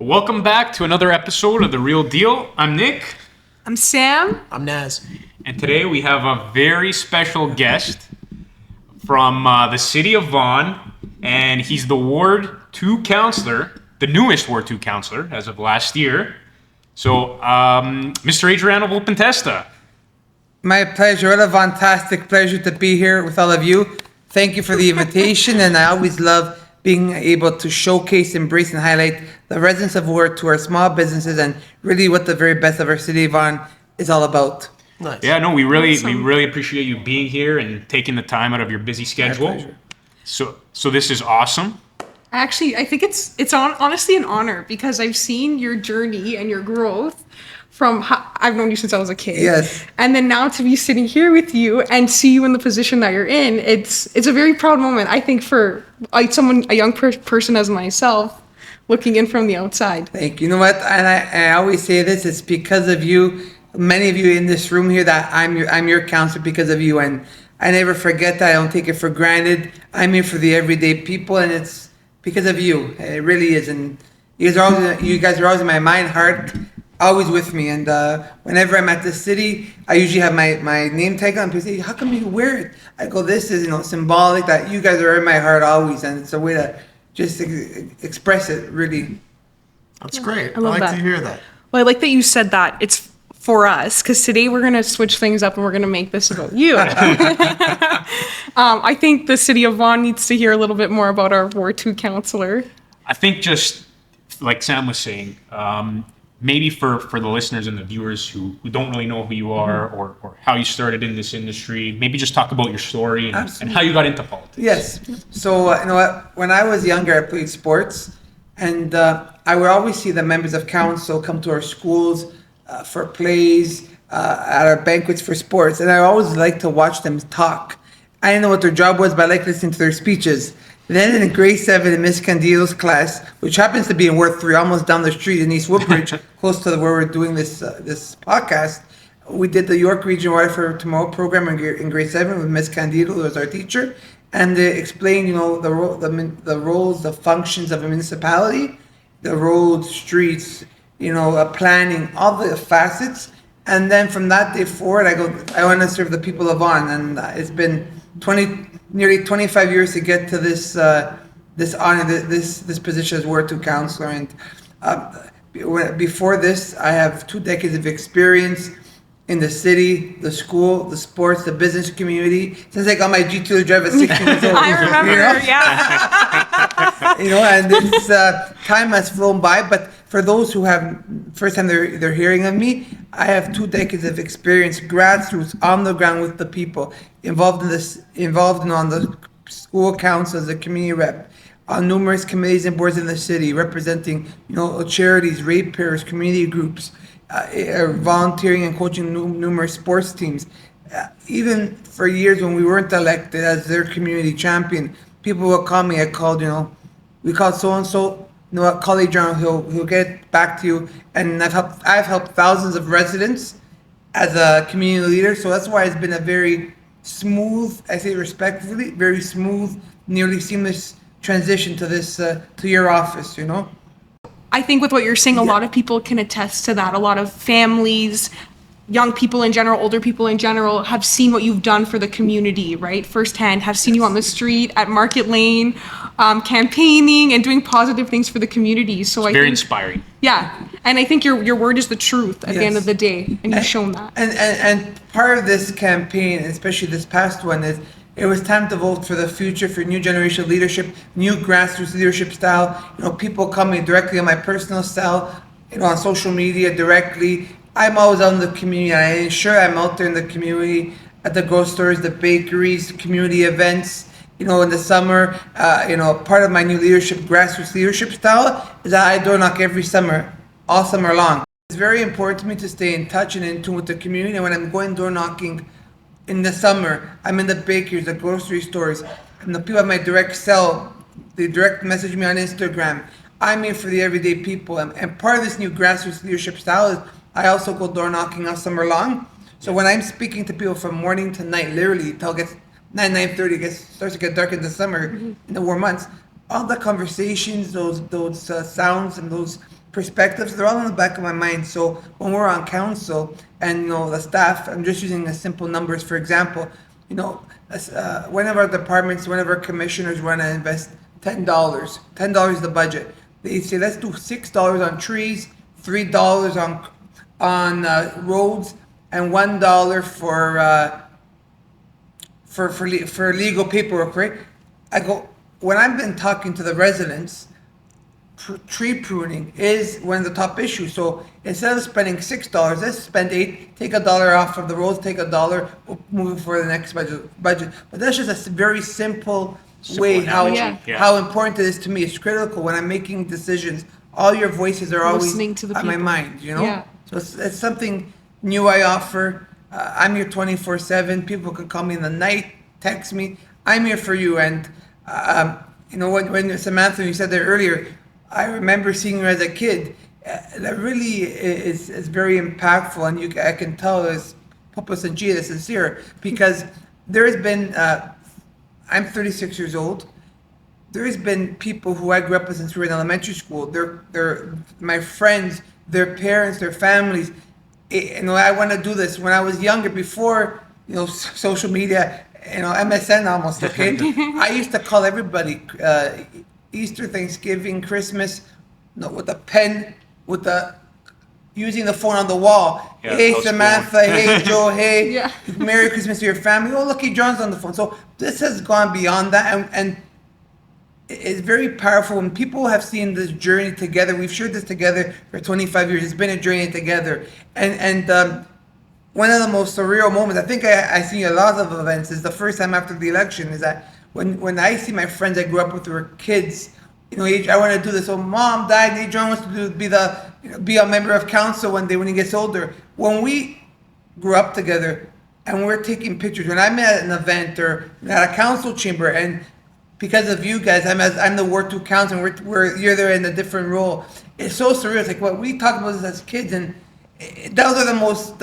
Welcome back to another episode of The Real Deal. I'm Nick. I'm Sam. I'm Naz. And today we have a very special guest from the City of Vaughan. And he's the Ward 2 Councillor, the newest Ward 2 Councillor as of last year. So, Mr. Adriano Volpentesta. My pleasure. What a fantastic pleasure to be here with all of you. Thank you for the invitation. And I always love being able to showcase, embrace, and highlight the residents of Ward to our small businesses and really what the very best of our City of Vaughan is all about. Nice. Yeah, no, we really appreciate you being here and taking the time out of your busy schedule. My pleasure. So this is awesome. Actually, I think it's honestly an honor because I've seen your journey and your growth from I've known you since I was a kid. Yes. And then now to be sitting here with you and see you in the position that you're in, it's a very proud moment, I think, for a young person as myself looking in from the outside. Thank you. You know what? And I always say this, it's because of you, many of you in this room here, that I'm your counselor because of you. And I never forget that. I don't take it for granted. I'm here for the everyday people, and it's because of you. It really is. And you guys are always in my mind, heart, always with me. And whenever I'm at the city, I usually have my name tag on. People say, how come you wear it? I go, this is symbolic that you guys are in my heart always. And it's a way to just express it, really. That's great. I love like that. to hear that. Well, I like that you said that. It's for us, because today we're going to switch things up and we're going to make this about you. I think the City of Vaughan needs to hear a little bit more about our Ward 2 councillor. I think just like Sam was saying, maybe for the listeners and the viewers who don't really know who you are or how you started in this industry, maybe just talk about your story and how you got into politics. Yes. So, you know what? When I was younger, I played sports. And I would always see the members of council come to our schools for plays, at our banquets for sports. And I always liked to watch them talk. I didn't know what their job was, but I liked listening to their speeches. Then in grade 7 in Miss Candido's class, which happens to be in Ward 3, almost down the street in East Woodbridge, close to where we're doing this podcast, we did the York Region Water for Tomorrow program in grade 7 with Miss Candido, who was our teacher. And they explained, the roles, the functions of a municipality, the roads, streets, planning, all the facets. And then from that day forward, I want to serve the people of Vaughan. And it's been nearly 25 years to get to this honor, this position as Ward 2 Councillor. And before this, I have 2 decades of experience in the city, the school, the sports, the business community. Since I got my G2 to drive at 16 years old. I remember, yeah. And this time has flown by. But for those who have first time they're hearing of me, I have 2 decades of experience, grassroots, on the ground with the people, involved on the school council as a community rep, on numerous committees and boards in the city, representing charities, ratepayers, community groups. Volunteering and coaching numerous sports teams. Even for years when we weren't elected as their community champion, people would call me. We called so and so. Call Adriano. He'll get back to you. And I've helped thousands of residents as a community leader. So that's why it's been a very smooth, I say respectfully, very smooth, nearly seamless transition to this to your office. I think with what you're saying, a lot of people can attest to that. A lot of families, young people in general, older people in general, have seen what you've done for the community, right? Firsthand, have seen you on the street, at Market Lane, campaigning and doing positive things for the community. So It's very inspiring. Yeah, and I think your word is the truth at the end of the day, and you've shown that. And part of this campaign, especially this past one, is it was time to vote for the future, for new generation leadership, new grassroots leadership style. People call me directly on my personal style, on social media directly. I'm always out in the community. I ensure I'm out there in the community, at the grocery stores, the bakeries, community events. In the summer, part of my new leadership, grassroots leadership style, is that I door knock every summer, all summer long. It's very important to me to stay in touch and in tune with the community. And when I'm going door knocking, in the summer, I'm in the bakeries, the grocery stores, and the people have my direct cell. They direct message me on Instagram. I'm here for the everyday people. And part of this new grassroots leadership style is I also go door knocking all summer long. So when I'm speaking to people from morning to night, literally till it gets 9:30, starts to get dark in the summer, in the warm months, all the conversations, those sounds and those perspectives, they're all in the back of my mind. So when we're on council and, the staff, I'm just using the simple numbers. For example, one of our departments, one of our commissioners want to invest $10. $10 is the budget. They say, let's do $6 on trees, $3 on roads, and $1 for legal paperwork, right? I go, when I've been talking to the residents, tree pruning is one of the top issues. So instead of spending $6, let's spend $8, take $1 off of the roads, take $1, we'll move it for the next budget. But that's just a very simple way analogy. how important it is to me. It's critical when I'm making decisions. All your voices are always Listening to the on my people. mind, Yeah. So it's something new I offer. I'm here 24/7. People can call me in the night, text me. I'm here for you. And when Samantha, you said that earlier, I remember seeing you as a kid. That really is very impactful, and I can tell is Papa Sanjay is sincere, because there has been. I'm 36 years old. There has been people who I grew up with since we were in elementary school. They're my friends, their parents, their families. I want to do this. When I was younger, before social media, MSN almost. Okay, I used to call everybody Easter, Thanksgiving, Christmas, with a pen, using the phone on the wall. Yeah, Hey house Samantha, phone. hey Joe, hey, Yeah. Merry Christmas to your family. Oh, Lucky John's on the phone. So this has gone beyond that, and it's very powerful when people have seen this journey together. We've shared this together for 25 years. It's been a journey together, and one of the most surreal moments, I think I see a lot of events, is the first time after the election, is that when I see my friends I grew up with who were kids, I want to do this. So mom, dad, Adrian wants to be a member of council one day when he gets older. When we grew up together and we're taking pictures, when I'm at an event or at a council chamber, and because of you guys, I'm the Ward 2 council, and you're there in a different role. It's so surreal. It's like what we talk about this as kids, and those are the most.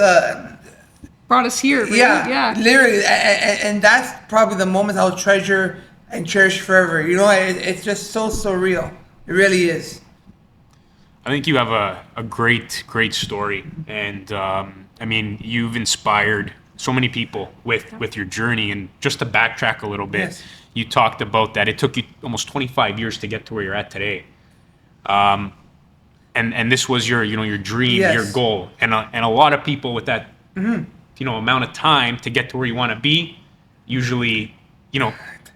Brought us here. Really. Yeah. Literally, and that's probably the moments I'll treasure and cherish forever. It's just so surreal. It really is. I think you have a great story, and you've inspired so many people with your journey. And just to backtrack a little bit, Yes. You talked about that it took you almost 25 years to get to where you're at today, and this was your dream, Yes. your goal, and a lot of people with that amount of time to get to where you want to be usually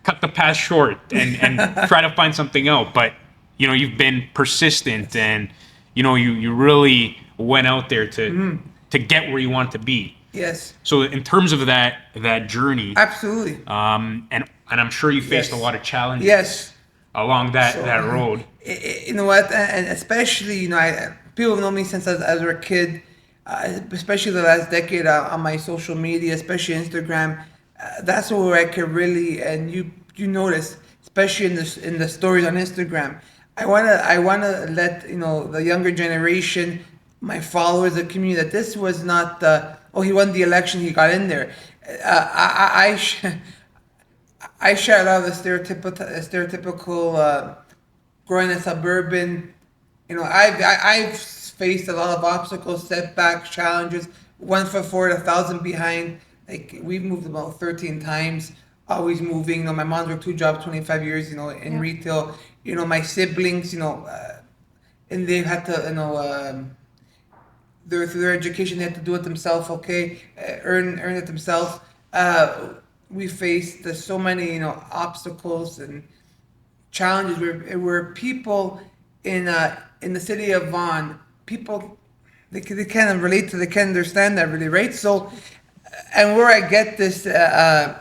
cut the path short and try to find something else. But you've been persistent, and you really went out there to get where you want to be. Yes. So in terms of that journey, Absolutely. and I'm sure you faced Yes. a lot of challenges Yes. along that road. You know what? And especially, people know me since I was a kid, especially the last decade on my social media, especially Instagram. That's where I can really, and you notice, especially in the stories on Instagram. I wanna let the younger generation, my followers, the community, that this was not he won the election, he got in there. I share a lot of the stereotypical growing in suburban. I've faced a lot of obstacles, setbacks, challenges. 1 foot forward, 1,000 behind. Like, we've moved about 13 times, always moving. My mom's worked 2 jobs, 25 years. In retail. My siblings. And they've had to. Through their education, they had to do it themselves. Okay, earn it themselves. We faced so many obstacles and challenges where people in the city of Vaughan, people they can't relate to, they can't understand that really, right? So, and where I get this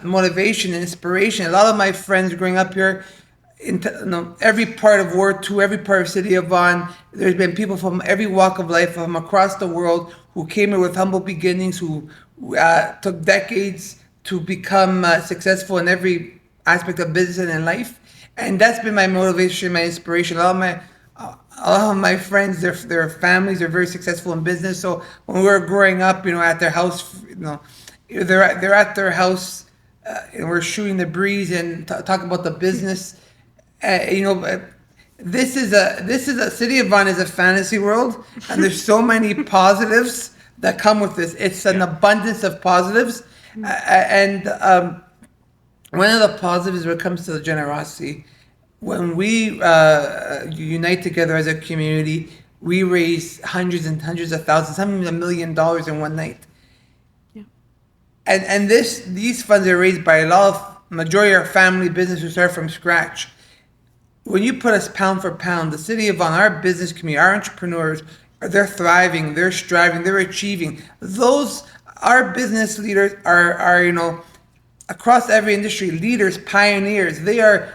motivation and inspiration, a lot of my friends growing up here, every part of Ward 2, every part of City of Vaughan, there's been people from every walk of life from across the world who came here with humble beginnings, who took decades to become successful in every aspect of business and in life. And that's been my motivation, my inspiration. A lot of my friends, their families are very successful in business. So when we were growing up, at their house, they're at their house, and we're shooting the breeze and talking about the business. this is a City of Vaughan is a fantasy world, and there's so many positives that come with this. It's an abundance of positives, and one of the positives when it comes to the generosity, when we unite together as a community, we raise hundreds and hundreds of thousands, sometimes $1 million in one night. Yeah. And these funds are raised by a lot of majority are family business who start from scratch. When you put us pound for pound, the City of Vaughan, our business community, our entrepreneurs, they're thriving, they're striving, they're achieving. Our business leaders are across every industry, leaders, pioneers. They are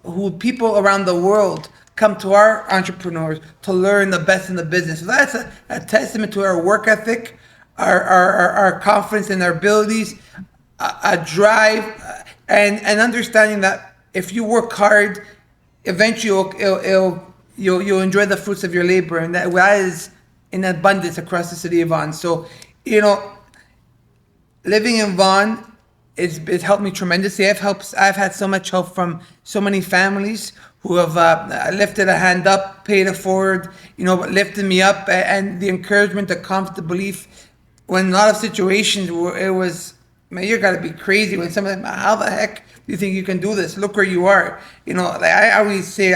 who people around the world come to our entrepreneurs to learn the best in the business. So that's a testament to our work ethic, our confidence in our abilities, a drive, and understanding that if you work hard, eventually you'll enjoy the fruits of your labor, and that is in abundance across the City of Vaughan. So, living in Vaughan, it's helped me tremendously. I've had so much help from so many families who have lifted a hand up, paid it forward, lifted me up, and the encouragement, the confidence, the belief. When a lot of situations where it was, man, you got to be crazy. When some of them, how the heck do you think you can do this? Look where you are. Like I always say,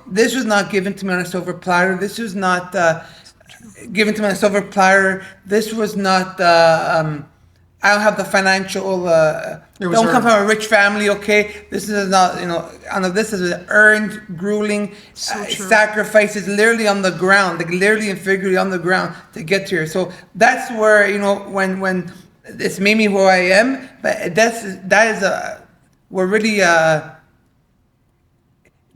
this was not given to me on a silver platter. This was not given to me on a silver platter. This was not. I don't have the financial. Don't come from a rich family. Okay, this is not. This is earned, grueling sacrifices, literally on the ground, like literally and figuratively on the ground to get here. So that's where when it's made me who I am. But we're really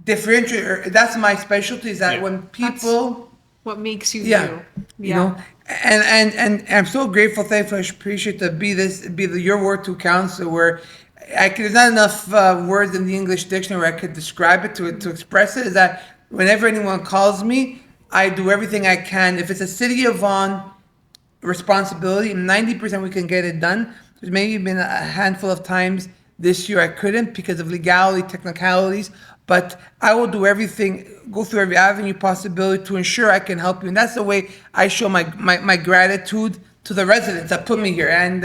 differentiate. That's my specialty. Is that when people. What makes you you. Yeah. And I'm so grateful, thankful, I appreciate to be your ward 2 councillor, where there's not enough words in the English dictionary where I could describe it to express it. Is that whenever anyone calls me, I do everything I can. If it's a City of Vaughan responsibility, 90% we can get it done. There's maybe been a handful of times this year I couldn't because of legality, technicalities. But I will do everything, go through every avenue possibility to ensure I can help you. And that's the way I show my gratitude to the residents that put me here. And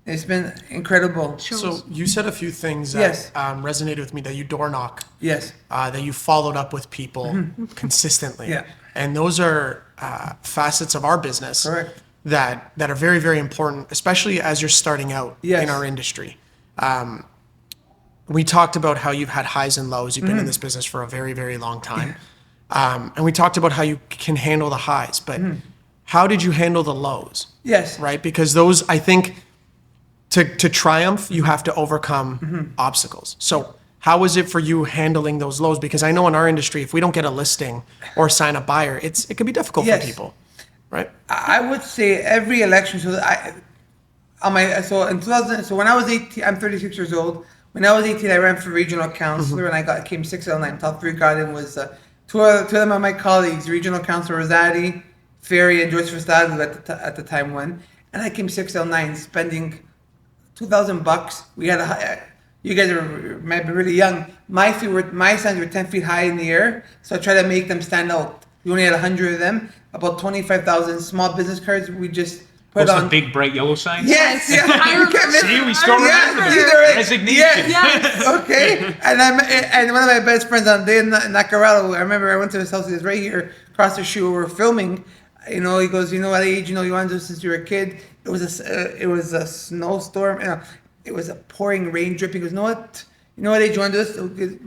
it's been incredible. So you said a few things that resonated with me, that you door knock. Yes. That you followed up with people consistently. Yeah. And those are facets of our business. Correct. That are very, very important, especially as you're starting out in our industry. We talked about how you've had highs and lows. You've been in this business for a very, very long time. And we talked about how you can handle the highs, but how did you handle the lows? Yes. Right? Because those, I think, to triumph, you have to overcome obstacles. So how is it for you handling those lows? Because I know in our industry, if we don't get a listing or sign a buyer, it can be difficult for people, right? I would say every election, so in 2000, so when I was 18, I'm 36 years old. When I was 18, I ran for regional councillor, and I came 6 out of 9. Top 3 got in was two of them are my colleagues, regional councillor Rosati, Ferry, and Joyce Rostad, who at the time won. And I came 6 out of 9, spending $2,000. We had you guys might be really young. My signs were 10 feet high in the air, so I tried to make them stand out. We only had 100 of them, about 25,000 small business cards. We just put on the big bright yellow signs. Yes, yeah. See, we still remember resignation. Yes. Okay. And one of my best friends on day in Nacarado, I remember I went to his house. He was right here across the street. We were filming. He goes, what age? You want to do since you were a kid? It was a snowstorm. It was a pouring rain dripping. He goes, you know what age you want to do this?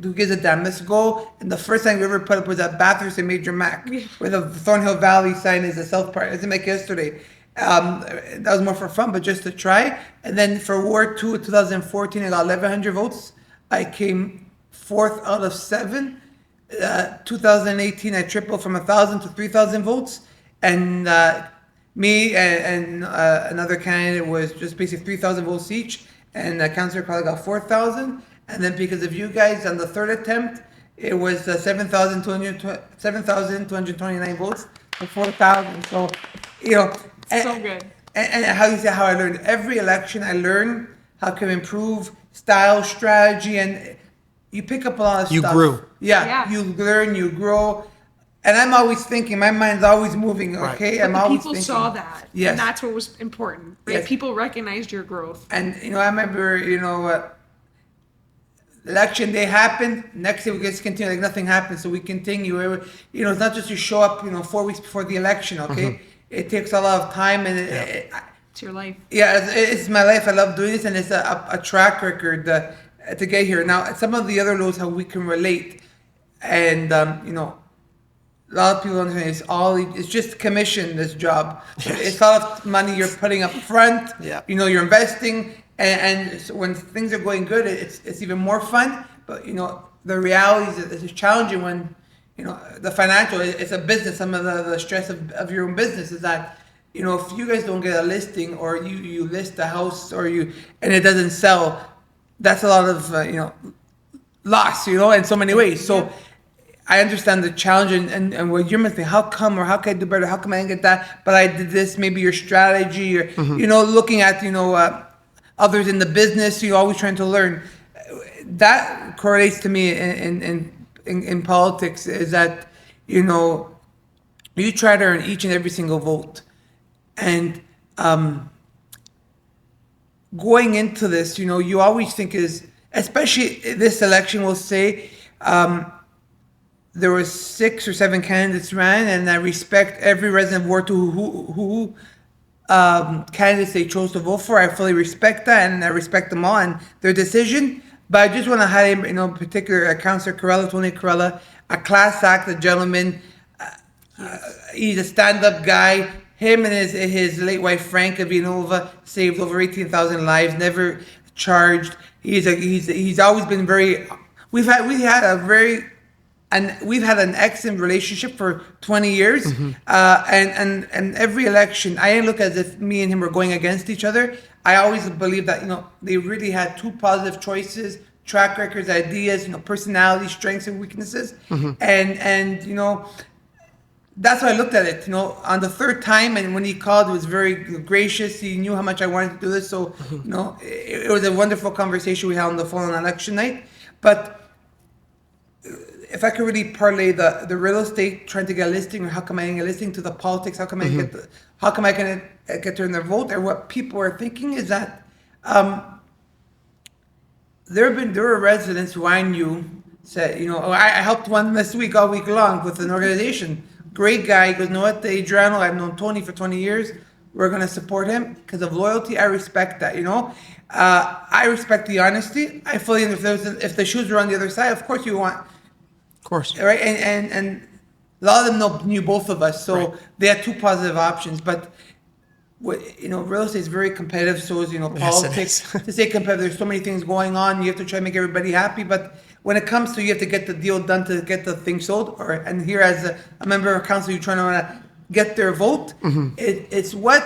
Who gives a damn? Let's go. And the first thing we ever put up was at Bathurst in Major Mac, where the Thornhill Valley sign is a South Park. It doesn't make yesterday. That was more for fun, but just to try. And then for Ward 2 in 2014, I got 1,100 votes. I came 4th out of 7. 2018, I tripled from 1,000 to 3,000 votes. And me and another candidate was just basically 3,000 votes each. And Councillor Crowley got 4,000. And then because of you guys on the third attempt, it was 7,229 votes for 4,000. So, so good. And how I learned every election, I learned how can improve style, strategy, and you pick up a lot of You stuff. grew. Yeah. You learn, you grow. And I'm always thinking, my mind's always moving, Right. okay? But I'm the always people thinking. saw that. Yes. And that's what was important. Right? Yes. People recognized your growth. And, I remember, election day happened. Next day we just continue like nothing happened. So we continue. It's not just you show up, 4 weeks before the election, okay? It takes a lot of time and It's your life. it's my life. I love doing this, and it's a track record to get here. Now, some of the other lows, how we can relate, and a lot of people understand it's just commission. This job, it's a lot of money you're putting up front. Yeah. You're investing, and so when things are going good, it's even more fun. But the reality is it's challenging when the financial. It's a business. Some of the stress of your own business is that. If you guys don't get a listing or you list a house and it doesn't sell, that's a lot of, loss, in so many ways. So I understand the challenge and what you're thinking, how come, or how can I do better? How come I didn't get that? But I did this, maybe your strategy or, looking at, others in the business, you're always trying to learn. That correlates to me in politics is that, you try to earn each and every single vote. And going into this, you always think especially this election, we'll say, there was 6 or 7 candidates ran, and I respect every resident of Ward 2 who candidates they chose to vote for. I fully respect that, and I respect them all and their decision. But I just want to highlight, in particular, Councillor Tony Corella, a class act, a gentleman. He's a stand-up guy. Him and his late wife Franca Vianova saved over 18,000 lives. Never charged. He's always been very. We've had an excellent relationship for 20 years. And every election, I didn't look as if me and him were going against each other. I always believe that they really had 2 positive choices, track records, ideas, personality, strengths and weaknesses, and that's why I looked at it, on the 3rd time, and when he called, it was very gracious. He knew how much I wanted to do this, so, it was a wonderful conversation we had on the phone on election night. But if I could really parlay the real estate, trying to get a listing, or how come I didn't get a listing, to the politics, how come I can get to their vote, or what people are thinking is that there were residents who I knew said, I helped one this week, all week long, with an organization. Great guy. He goes, Adriano, I've known Tony for 20 years. We're going to support him because of loyalty. I respect that, I respect the honesty. I fully understand if the shoes were on the other side, of course you want. Of course. Right? And a lot of them knew both of us. So They had 2 positive options. But, real estate is very competitive. So is, politics. Yes, To stay competitive, there's so many things going on. You have to try to make everybody happy. But when it comes to you have to get the deal done to get the thing sold, and here as a member of council, you're trying to get their vote. It's what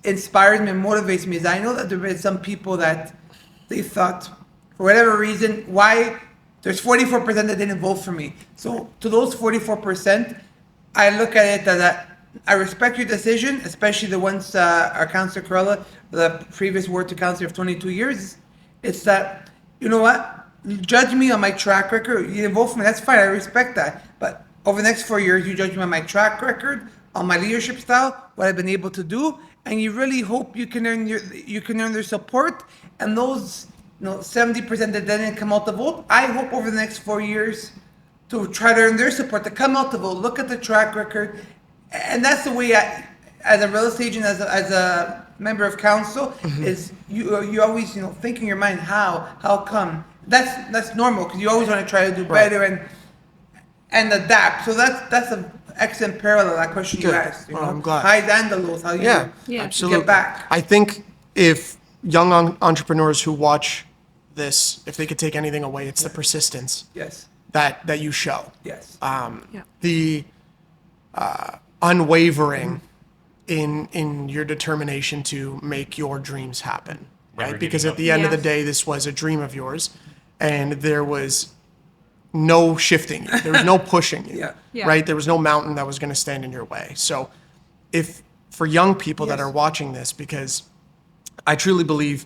inspires me and motivates me. Is I know that there have been some people that they thought, for whatever reason, why there's 44% that didn't vote for me. So to those 44%, I look at it as I respect your decision, especially the ones our Councillor Corella, the previous Ward 2 councillor of 22 years. It's that, what? Judge me on my track record. You didn't vote for me. That's fine. I respect that. But over the next 4 years, you judge me on my track record, on my leadership style, what I've been able to do, and you really hope you can earn their support. And those 70% that didn't come out to vote, I hope over the next 4 years to try to earn their support, to come out to vote, look at the track record, and that's the way as a real estate agent, as a member of council, is you always think in your mind how come. That's normal because you always want to try to do better and adapt. So that's an excellent parallel, that question you asked. I'm glad. Highs and the lows, how you Absolutely. get back. I think if young entrepreneurs who watch this, if they could take anything away, it's the persistence Yes. that you show. Yes. The unwavering in your determination to make your dreams happen, Never right? Because giving at the end of the Yes. day, this was a dream of yours, and there was no shifting you. There was no pushing you, Yeah. right? There was no mountain that was going to stand in your way. So if for young people that Yes. are watching this, because I truly believe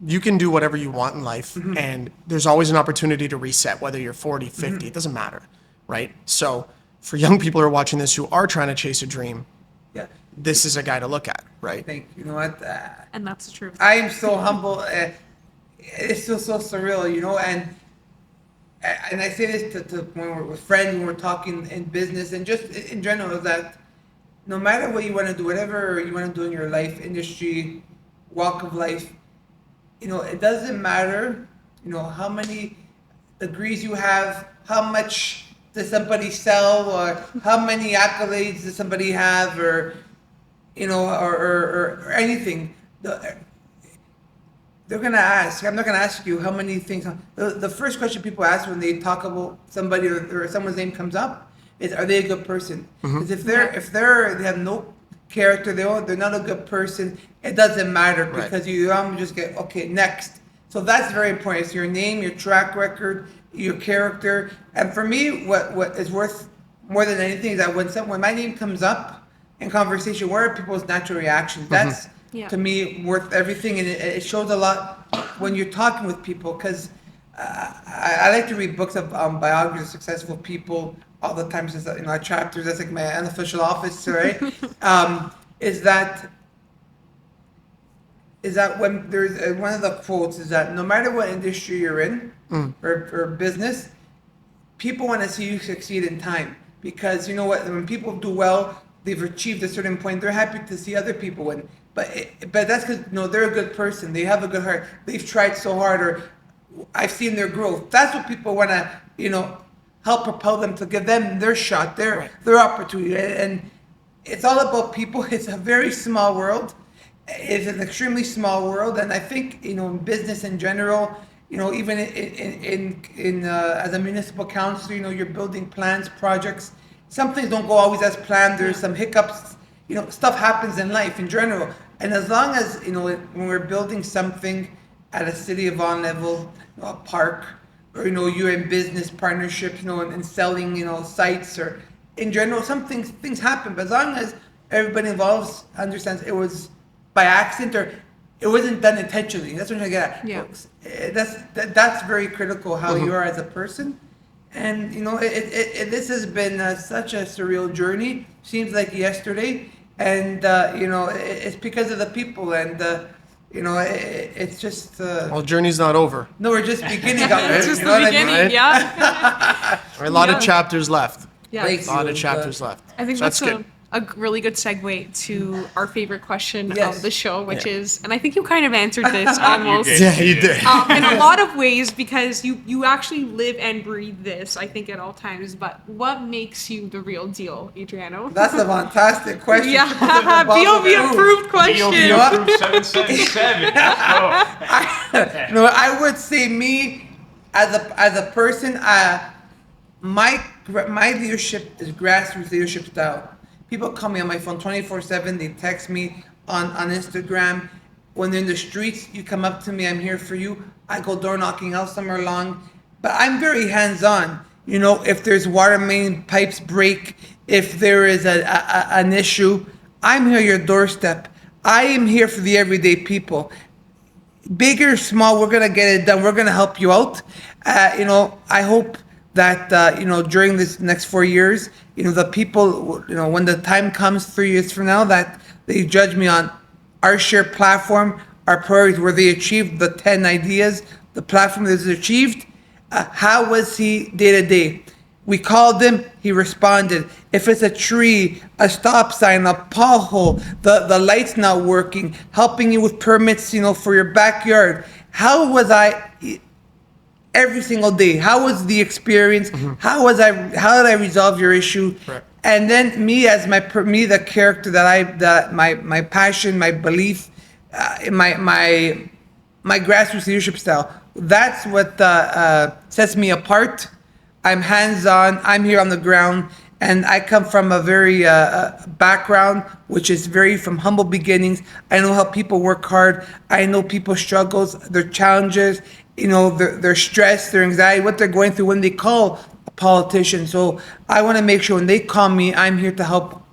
you can do whatever you want in life, and there's always an opportunity to reset, whether you're 40, 50, it doesn't matter, right? So for young people who are watching this who are trying to chase a dream, Yeah. this is a guy to look at, right? Think, you know what? And that's the truth. I am so humble. It's still so surreal, you know, and I say this to when we're with friends, when we're talking in business and just in general, is that no matter what you want to do, whatever you want to do in your life, industry, walk of life, you know, it doesn't matter, you know, how many degrees you have, how much does somebody sell, or how many accolades does somebody have, or, you know, or anything. They're gonna ask. I'm not gonna ask you how many things. The first question people ask when they talk about somebody or someone's name comes up is, are they a good person? Because if they have no character, they're not a good person. It doesn't matter because you just get okay next. So that's very important. It's your name, your track record, your character, and for me, what is worth more than anything is that when my name comes up in conversation, what are people's natural reactions? That's to me worth everything, and it shows a lot when you're talking with people, because I like to read books of biographies of successful people all the time, since our chapters, that's like my unofficial office, right? is that when there's one of the quotes is that no matter what industry you're in or business, people want to see you succeed in time, because you know what, when people do well, they've achieved a certain point, they're happy to see other people win. But that's because they're a good person. They have a good heart. They've tried so hard, or I've seen their growth. That's what people want to, help propel them, to give them their shot, their opportunity. And it's all about people. It's a very small world. It's an extremely small world. And I think, in business in general, even in as a municipal council, you're building plans, projects. Some things don't go always as planned. There's some hiccups. Stuff happens in life in general. And as long as, when we're building something at a City of Vaughan level, a park, or, you're in business partnerships, and selling, sites, or in general, things happen. But as long as everybody involved understands it was by accident, or it wasn't done intentionally. That's what I'm trying to get at. Yeah. That's very critical, how you are as a person. And, this has been such a surreal journey. Seems like yesterday. And, it's because of the people. And, it's just... well, journey's not over. No, we're just beginning. It's just the beginning, yeah. A lot of chapters left. Yeah. A lot of chapters left. I think So that's good. a really good segue to our favorite question of the show, which is, and I think you kind of answered this almost. did. Yeah, you did. In a lot of ways, because you actually live and breathe this, I think, at all times. But what makes you the real deal, Adriano? That's a fantastic question. Yeah, BOV approved question. BOV approved 777. Let's go. I would say me as a person, my leadership is grassroots leadership style. People call me on my phone 24/7. They text me on Instagram. When they're in the streets, you come up to me. I'm here for you. I go door knocking all summer long. But I'm very hands-on. If there's water main pipes break, if there is an issue, I'm here at your doorstep. I am here for the everyday people. Big or small, we're going to get it done. We're going to help you out. I hope that, during this next 4 years, the people, when the time comes 3 years from now, that they judge me on our shared platform, our priorities, where they achieved the 10 ideas, the platform that is achieved. How was he day to day? We called him, he responded. If it's a tree, a stop sign, a pothole, the light's not working, helping you with permits, for your backyard. How was I every single day? How was the experience? How did I resolve your issue? Right. And then me as the character that my passion, my belief, my grassroots leadership style. That's what sets me apart. I'm hands-on. I'm here on the ground, and I come from a very background which is very from humble beginnings. I know how people work hard. I know people's struggles, their challenges, their stress, their anxiety, what they're going through when they call a politician. So I want to make sure when they call me, I'm here to help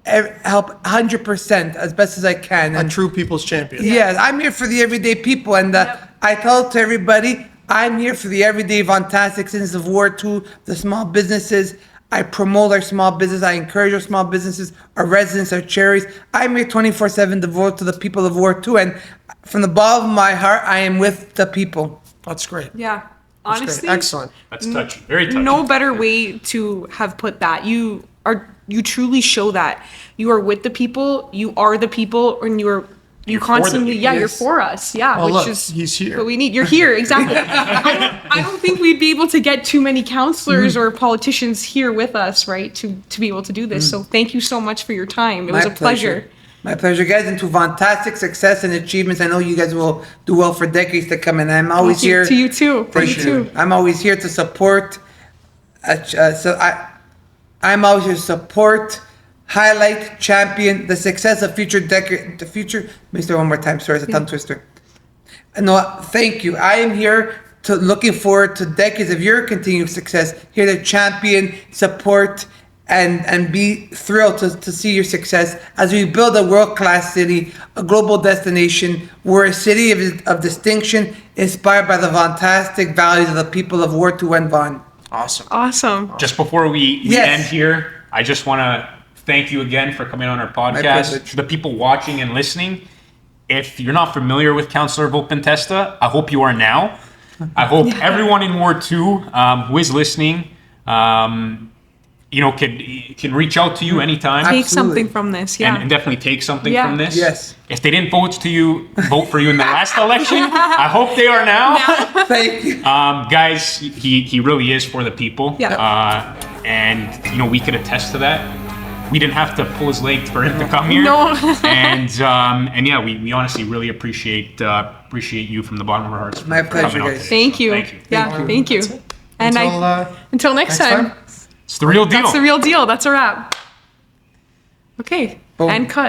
help 100% as best as I can. A And true people's champion. yeah, I'm here for the everyday people, and I tell to everybody, I'm here for the everyday VaughanTASTIC citizens of Ward 2, the small businesses. I promote our small business. I encourage our small businesses, our residents, our cherries. I'm here 24/7 to devote to the people of Ward 2, and from the bottom of my heart, I am with the people. That's great. Yeah. That's Honestly, great. Excellent. That's touching. Very touching. no better way to have put that. You truly show that you are with the people, you are the people, and you for the constantly, people. you're Yes. for us. Yeah, Well, which look, is he's here. what we need. You're here, exactly. I don't think we'd be able to get too many counselors or politicians here with us, right, to be able to do this. So thank you so much for your time. It was a pleasure. My pleasure, guys. And to VaughanTASTIC success and achievements. I know you guys will do well for decades to come, and I'm always Thank you. here. To you too. To you Thank too. I'm always here to support. I'm always here to support, highlight, champion the success of future decade. The future. Let me start one more time. Sorry, it's a tongue twister. No, thank you. I am here to looking forward to decades of your continued success. Here to champion, support, and be thrilled to see your success as we build a world-class city, a global destination. We're a city of distinction, inspired by the VaughanTASTIC values of the people of Ward 2 and Vaughan. Awesome. Awesome. Just before we Yes. end here, I just want to thank you again for coming on our podcast. privilege. To the people watching and listening, if you're not familiar with Councillor Volpentesta, I hope you are now. I hope everyone in Ward 2 who is listening, can reach out to you anytime. Take Absolutely. something from this. Yeah. And definitely take something Yeah. from this. Yes. If they didn't vote for you in the last election, I hope they are now. Thank you. Guys, he really is for the people. Yeah. And we could attest to that. We didn't have to pull his leg for him to come here. No. and yeah, we honestly really appreciate you from the bottom of our hearts. My for pleasure, coming out guys. today. Thank So you. Thank you. Yeah. Thank you. That's it. And until next time. It's the real deal. That's the real deal. That's a wrap. Okay. Boom. And cut.